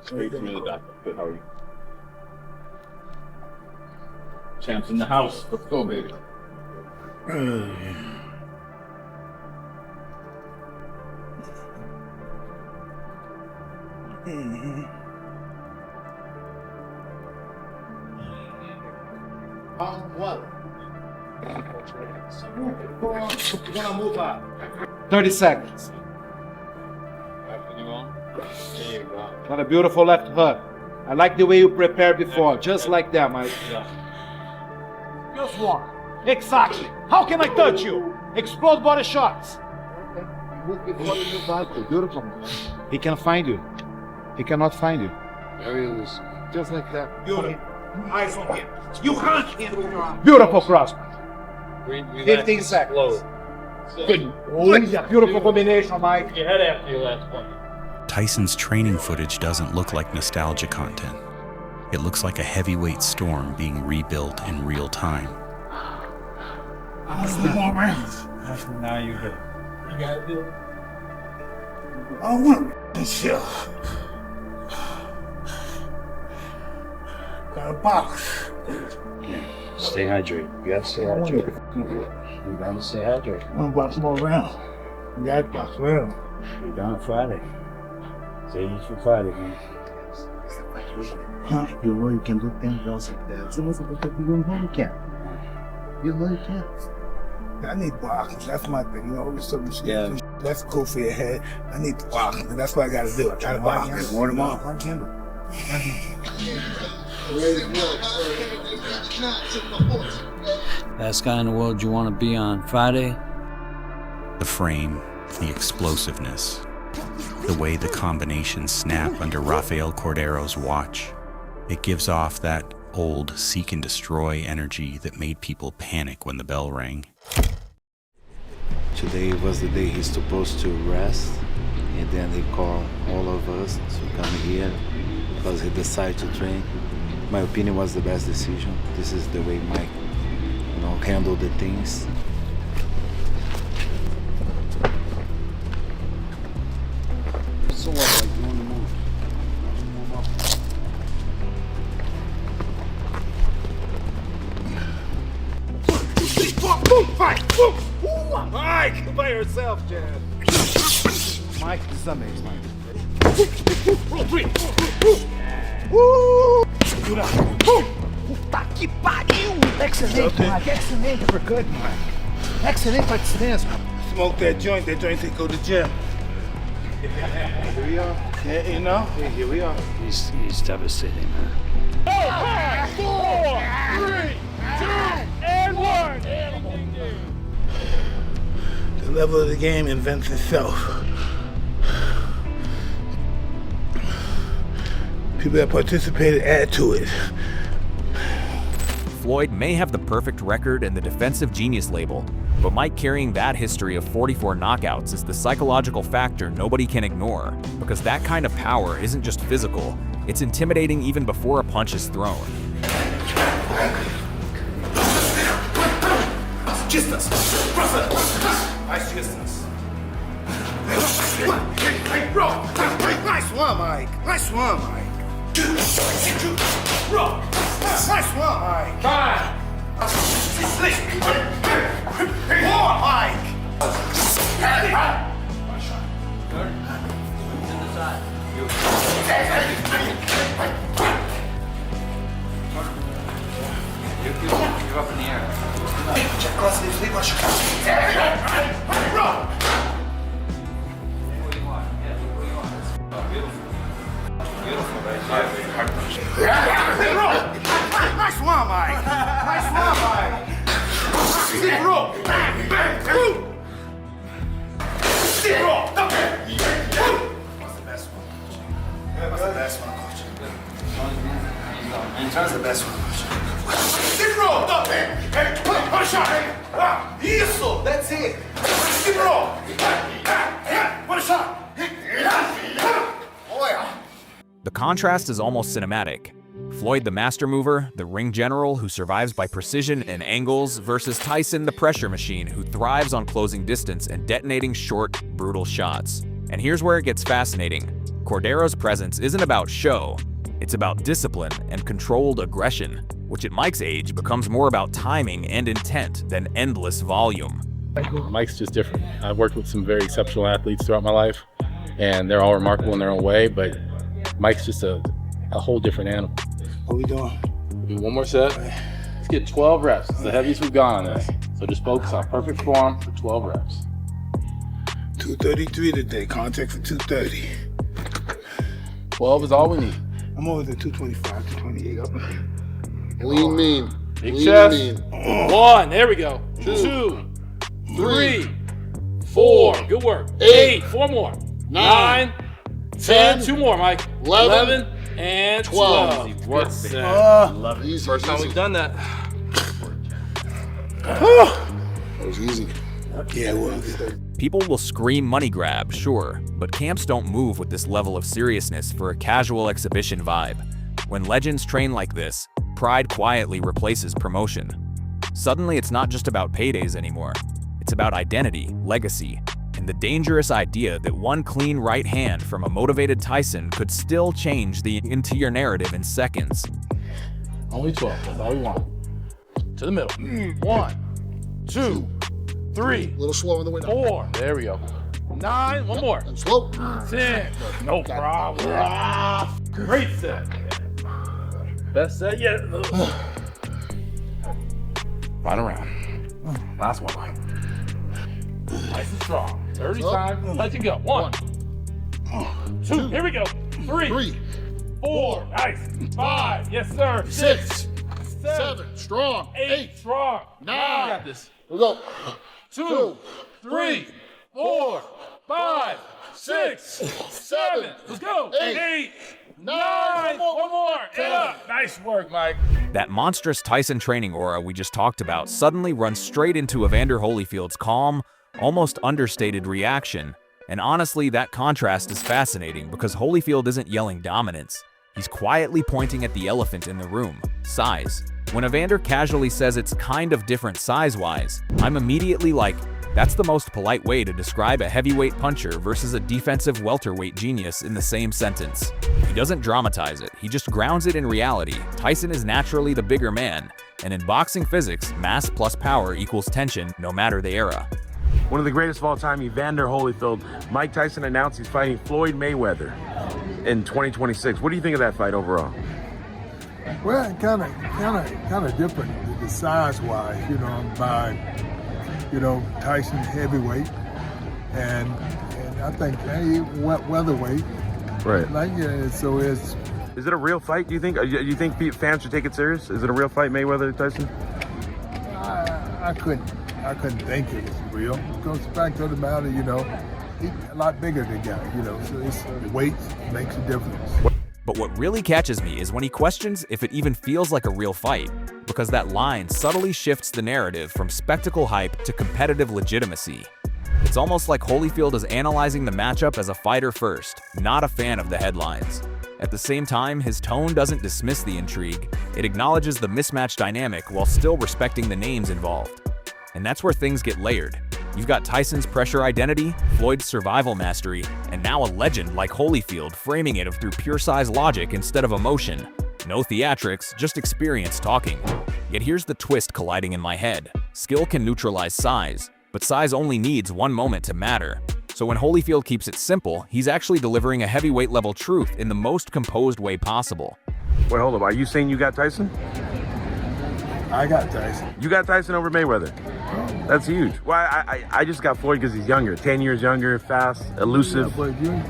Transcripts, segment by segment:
Straight from the doctor. Good, how are you? Champs in the house. Let's go, baby. What? 30 seconds. Got a beautiful left hook. I like the way you prepared before, just like that, Mike. Just one. Exactly. How can I touch you? Explode body shots. Beautiful. He can find you. He cannot find you. There he is. Just like that. Beautiful. Eyes on him. You can't handle your arm. Beautiful cross. We 15 seconds. Good. Beautiful combination, Mike. Your head after your last one. Tyson's training footage doesn't look like nostalgia content. It looks like a heavyweight storm being rebuilt in real time. Now you good. You got it, Bill? I want to chill. Got a box. Stay hydrated. You gotta stay hydrated. You gotta stay hydrated. I want to box more round. You got to box round. You're done Friday. Stay in for Friday, man. Huh? You know you can do 10 girls like that. So what's the you know you can. You know you can. I need boxing. That's my thing. You know, so Yeah. That's cool for your head. I need the boxing. That's what I got to do. I got to box. Warn them up. Last guy in the world you want to be on Friday? The frame, the explosiveness, the way the combinations snap under Rafael Cordeiro's watch. It gives off that old seek and destroy energy that made people panic when the bell rang. Today was the day he's supposed to rest, and then they call all of us to come here because he decided to train. My opinion was the best decision. This is the way Mike, handled the things. So what, like you want to move? Boom! Fight! Boom! Mike, by yourself, Jan. Mike, this is amazing, Mike. Roll 3. Woo! Puta que pariu! Excelente, Mike. Excelente. We're good, Mike. Excelente pra distância. Smoke that joint they go to gym. Here we are. Yeah, you know? Here we are. He's devastating, man. 5, 4, 3, 2, and 1. The level of the game invents itself. People that participated add to it. Floyd may have the perfect record and the defensive genius label, but Mike carrying that history of 44 knockouts is the psychological factor nobody can ignore, because that kind of power isn't just physical, it's intimidating even before a punch is thrown. Distance! Nice distance. Nice one, Mike. Nice one, Mike. Nice one, Mike. 5, 6, 4, Mike. You're up in the air. Check cross the sleeve, watch. Nice one, Mike. Nice one, Mike. Stick rope. Bang, bang, bang. Stick rope. What's the best one? What's the best one, coach? What's the best one, coach? Stick rope. Hey, one shot. Isso, that's it. Stick rope. One shot. Oh, yeah. The contrast is almost cinematic. Floyd the master mover, the ring general who survives by precision and angles, versus Tyson the pressure machine who thrives on closing distance and detonating short, brutal shots. And here's where it gets fascinating. Cordeiro's presence isn't about show, it's about discipline and controlled aggression, which at Mike's age becomes more about timing and intent than endless volume. Mike's just different. I've worked with some very exceptional athletes throughout my life, and they're all remarkable in their own way, but Mike's just a whole different animal. What we doing? Do one more set. Let's get 12 reps. It's the heaviest we've gone on this. So just focus on perfect form for 12 reps. 233 today, contact for 230. 12 is all we need. I'm over the 225, 228 up. Lean mean. Big Lean chest. mean. 1, there we go. 2, 3, 4, good work. 8, 4 more. 9, 10, 2 more, Mike. 11, and 12. Good set. Love it. Easy, First time easy. we've done that. That was easy. Yeah, it was. People will scream money grab, sure, but camps don't move with this level of seriousness for a casual exhibition vibe. When legends train like this, pride quietly replaces promotion. Suddenly, it's not just about paydays anymore. It's about identity, legacy, and the dangerous idea that one clean right hand from a motivated Tyson could still change the interior narrative in seconds. Only 12, that's all we want. To the middle. 1, 2, 3, A little slow on the way down. 4. There we go. 9, one more. And slow. 10. No problem. Great set. Best set yet. Final round. Last one, Mike. Nice and strong. 30 times. Let you go. 1, 2. Here we go. 3, 4. Nice. 5. Yes, sir. 6, 7. Strong. 8. Strong. 9. Got this. We go. 2, 3, 4, 5, 6, 7. Let's go. 8, 9. One more. And up. Nice work, Mike. That monstrous Tyson training aura we just talked about suddenly runs straight into Evander Holyfield's calm, almost understated reaction. And honestly, that contrast is fascinating because Holyfield isn't yelling dominance. He's quietly pointing at the elephant in the room, size. When Evander casually says it's kind of different size-wise, I'm immediately like, that's the most polite way to describe a heavyweight puncher versus a defensive welterweight genius in the same sentence. He doesn't dramatize it, he just grounds it in reality. Tyson is naturally the bigger man, and in boxing physics, mass plus power equals tension no matter the era. One of the greatest of all time, Evander Holyfield. Mike Tyson announced he's fighting Floyd Mayweather in 2026. What do you think of that fight overall? Well, kind of different, the size-wise, by, Tyson heavyweight, and I think weatherweight. Right. So it's. Is it a real fight? Do you think? Do you think fans should take it serious? Is it a real fight, Mayweather Tyson? I couldn't think it was real. Because the fact of the matter, he's a lot bigger than the guy, so the weight makes a difference. But what really catches me is when he questions if it even feels like a real fight, because that line subtly shifts the narrative from spectacle hype to competitive legitimacy. It's almost like Holyfield is analyzing the matchup as a fighter first, not a fan of the headlines. At the same time, his tone doesn't dismiss the intrigue, it acknowledges the mismatch dynamic while still respecting the names involved. And that's where things get layered. You've got Tyson's pressure identity, Floyd's survival mastery, and now a legend like Holyfield framing it through pure size logic instead of emotion. No theatrics, just experience talking. Yet here's the twist colliding in my head. Skill can neutralize size, but size only needs one moment to matter. So when Holyfield keeps it simple, he's actually delivering a heavyweight level truth in the most composed way possible. Wait, hold up. Are you saying you got Tyson? I got Tyson. You got Tyson over Mayweather? That's huge. Well, I just got Floyd because he's younger, 10 years younger, fast, elusive. Yeah,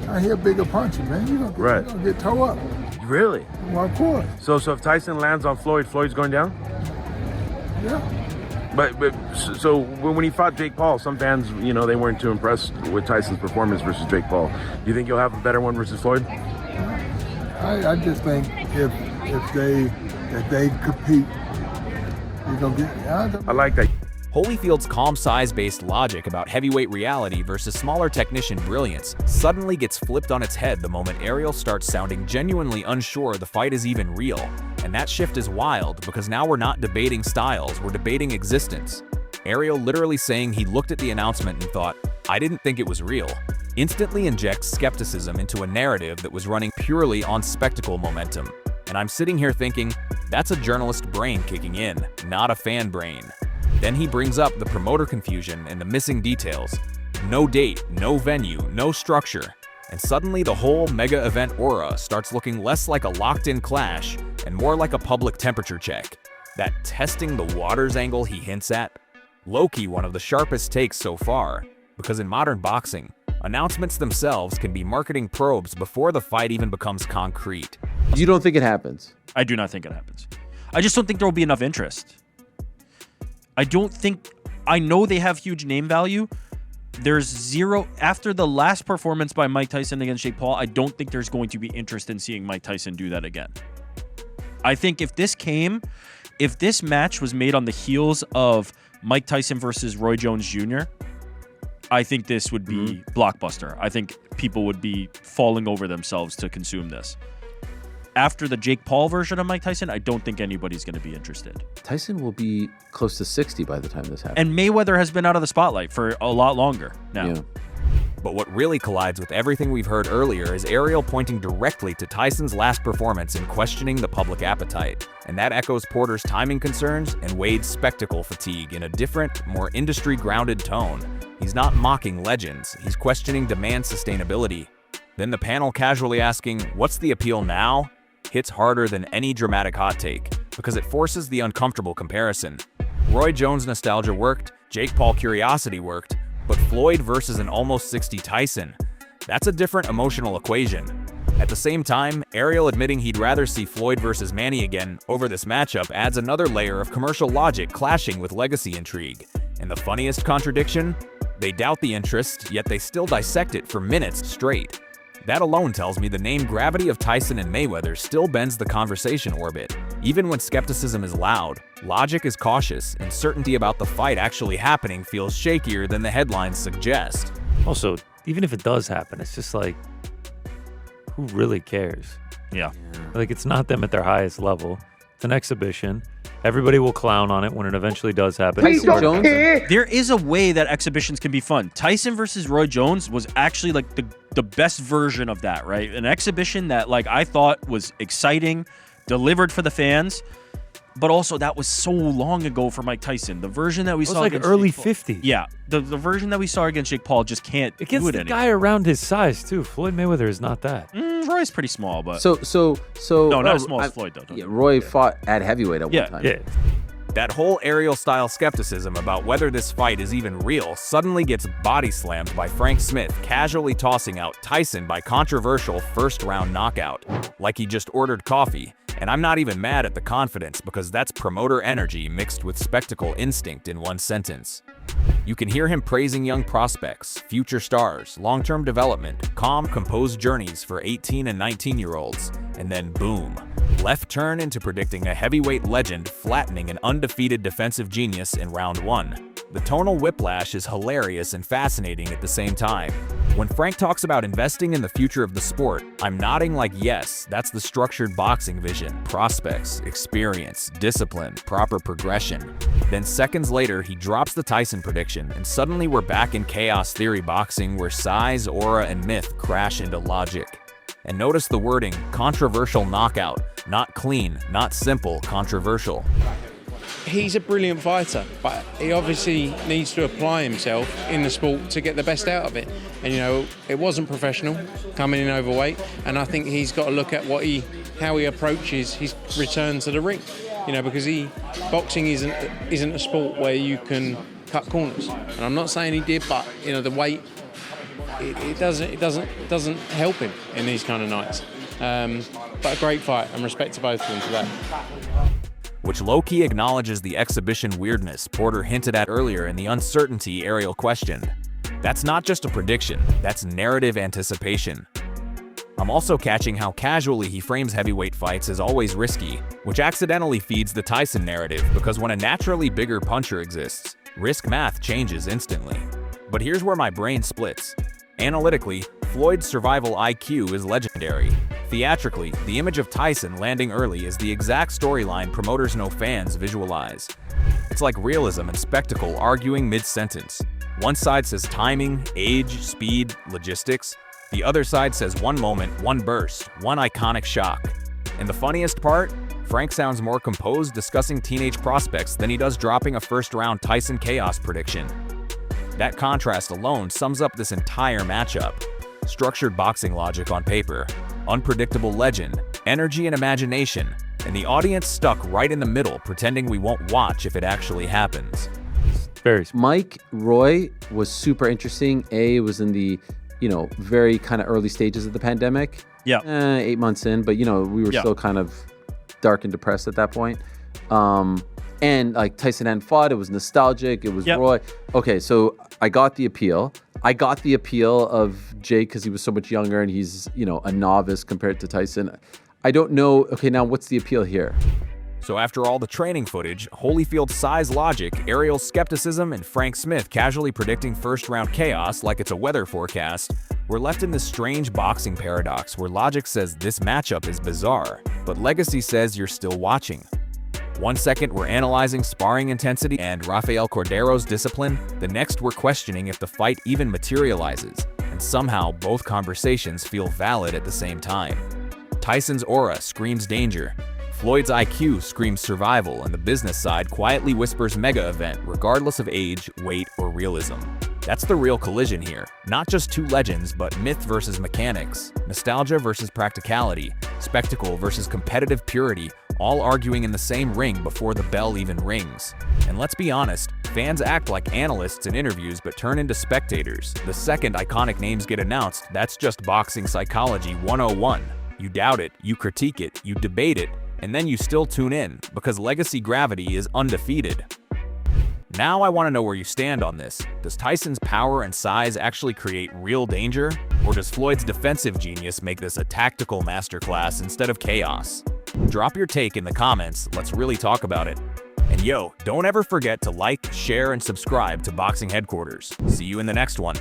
but I hear bigger punching, man. You don't get toe up. Really? Well, of course. So if Tyson lands on Floyd, Floyd's going down? Yeah. But so when he fought Jake Paul, some fans, they weren't too impressed with Tyson's performance versus Jake Paul. Do you think you'll have a better one versus Floyd? I just think if they compete, you're gonna get. I like that. Holyfield's calm size-based logic about heavyweight reality versus smaller technician brilliance suddenly gets flipped on its head the moment Ariel starts sounding genuinely unsure the fight is even real. And that shift is wild because now we're not debating styles, we're debating existence. Ariel literally saying he looked at the announcement and thought, I didn't think it was real, instantly injects skepticism into a narrative that was running purely on spectacle momentum. And I'm sitting here thinking, that's a journalist brain kicking in, not a fan brain. Then he brings up the promoter confusion and the missing details. No date, no venue, no structure. And suddenly the whole mega event aura starts looking less like a locked-in clash and more like a public temperature check. That testing the waters angle he hints at? Low-key one of the sharpest takes so far, because in modern boxing, announcements themselves can be marketing probes before the fight even becomes concrete. You don't think it happens? I do not think it happens. I just don't think there will be enough interest. I know they have huge name value. There's zero, after the last performance by Mike Tyson against Jake Paul, I don't think there's going to be interest in seeing Mike Tyson do that again. I think if this match was made on the heels of Mike Tyson versus Roy Jones Jr., I think this would be blockbuster. I think people would be falling over themselves to consume this. After the Jake Paul version of Mike Tyson, I don't think anybody's going to be interested. Tyson will be close to 60 by the time this happens. And Mayweather has been out of the spotlight for a lot longer now. Yeah. But what really collides with everything we've heard earlier is Ariel pointing directly to Tyson's last performance and questioning the public appetite. And that echoes Porter's timing concerns and Wade's spectacle fatigue in a different, more industry-grounded tone. He's not mocking legends, he's questioning demand sustainability. Then the panel casually asking, "What's the appeal now?" hits harder than any dramatic hot take, because it forces the uncomfortable comparison. Roy Jones nostalgia worked, Jake Paul curiosity worked, but Floyd versus an almost 60 Tyson, that's a different emotional equation. At the same time, Ariel admitting he'd rather see Floyd versus Manny again over this matchup adds another layer of commercial logic clashing with legacy intrigue. And the funniest contradiction? They doubt the interest, yet they still dissect it for minutes straight. That alone tells me the name gravity of Tyson and Mayweather still bends the conversation orbit. Even when skepticism is loud, logic is cautious, and certainty about the fight actually happening feels shakier than the headlines suggest. Also, even if it does happen, it's just like, who really cares? Yeah. Like, it's not them at their highest level. It's an exhibition. Everybody will clown on it when it eventually does happen. There is a way that exhibitions can be fun. Tyson versus Roy Jones was actually like the best version of that, right? An exhibition that like I thought was exciting, delivered for the fans, but also that was so long ago for Mike Tyson. The version that we saw like against early Jake Paul, 50s. Yeah, the version that we saw against Jake Paul just can't Against do it the anymore. guy around his size too. Floyd Mayweather is not that. Roy's pretty small, but So no, not as small as Floyd though. Yeah, Roy fought at heavyweight at one time. Yeah. That whole Ariel-style skepticism about whether this fight is even real suddenly gets body slammed by Frank Smith casually tossing out Tyson by controversial first-round knockout, like he just ordered coffee. And I'm not even mad at the confidence because that's promoter energy mixed with spectacle instinct in one sentence. You can hear him praising young prospects, future stars, long-term development, calm, composed journeys for 18 and 19-year-olds, and then boom. Left turn into predicting a heavyweight legend flattening an undefeated defensive genius in round one. The tonal whiplash is hilarious and fascinating at the same time. When Frank talks about investing in the future of the sport, I'm nodding like yes, that's the structured boxing vision, prospects, experience, discipline, proper progression. Then seconds later, he drops the Tyson prediction, and suddenly we're back in chaos theory boxing where size, aura, and myth crash into logic. And notice the wording, controversial knockout, not clean, not simple, controversial. He's a brilliant fighter, but he obviously needs to apply himself in the sport to get the best out of it. And you know, it wasn't professional coming in overweight, and I think he's got to look at how he approaches his return to the ring. You know, because boxing isn't a sport where you can cut corners. And I'm not saying he did, but you know, the weight it doesn't help him in these kind of nights. But a great fight, and respect to both of them for that. Which low-key acknowledges the exhibition weirdness Porter hinted at earlier in the uncertainty Ariel questioned. That's not just a prediction, that's narrative anticipation. I'm also catching how casually he frames heavyweight fights as always risky, which accidentally feeds the Tyson narrative because when a naturally bigger puncher exists, risk math changes instantly. But here's where my brain splits. Analytically, Floyd's survival IQ is legendary. Theatrically, the image of Tyson landing early is the exact storyline promoters know fans visualize. It's like realism and spectacle arguing mid-sentence. One side says timing, age, speed, logistics. The other side says one moment, one burst, one iconic shock. And the funniest part? Frank sounds more composed discussing teenage prospects than he does dropping a first-round Tyson chaos prediction. That contrast alone sums up this entire matchup. Structured boxing logic on paper, unpredictable legend, energy and imagination, and the audience stuck right in the middle pretending we won't watch if it actually happens. Mike Roy was super interesting. It was in the, very kind of early stages of the pandemic. Yeah. 8 months in, but, we were still kind of dark and depressed at that point. And like Tyson hadn't fought, it was nostalgic, it was Roy. Okay, so I got the appeal. I got the appeal of Jake because he was so much younger and he's, a novice compared to Tyson. I don't know. Okay, now what's the appeal here? So after all the training footage, Holyfield's size logic, Ariel's skepticism, and Frank Smith casually predicting first-round chaos like it's a weather forecast, we're left in this strange boxing paradox where logic says this matchup is bizarre, but legacy says you're still watching. One second we're analyzing sparring intensity and Rafael Cordeiro's discipline, the next we're questioning if the fight even materializes, and somehow both conversations feel valid at the same time. Tyson's aura screams danger, Floyd's IQ screams survival, and the business side quietly whispers mega event regardless of age, weight, or realism. That's the real collision here. Not just two legends, but myth versus mechanics, nostalgia versus practicality, spectacle versus competitive purity, all arguing in the same ring before the bell even rings. And let's be honest, fans act like analysts in interviews but turn into spectators. The second iconic names get announced, that's just boxing psychology 101. You doubt it, you critique it, you debate it, and then you still tune in, because legacy gravity is undefeated. Now I want to know where you stand on this. Does Tyson's power and size actually create real danger? Or does Floyd's defensive genius make this a tactical masterclass instead of chaos? Drop your take in the comments, let's really talk about it. And yo, don't ever forget to like, share, and subscribe to Boxing Headquarters. See you in the next one.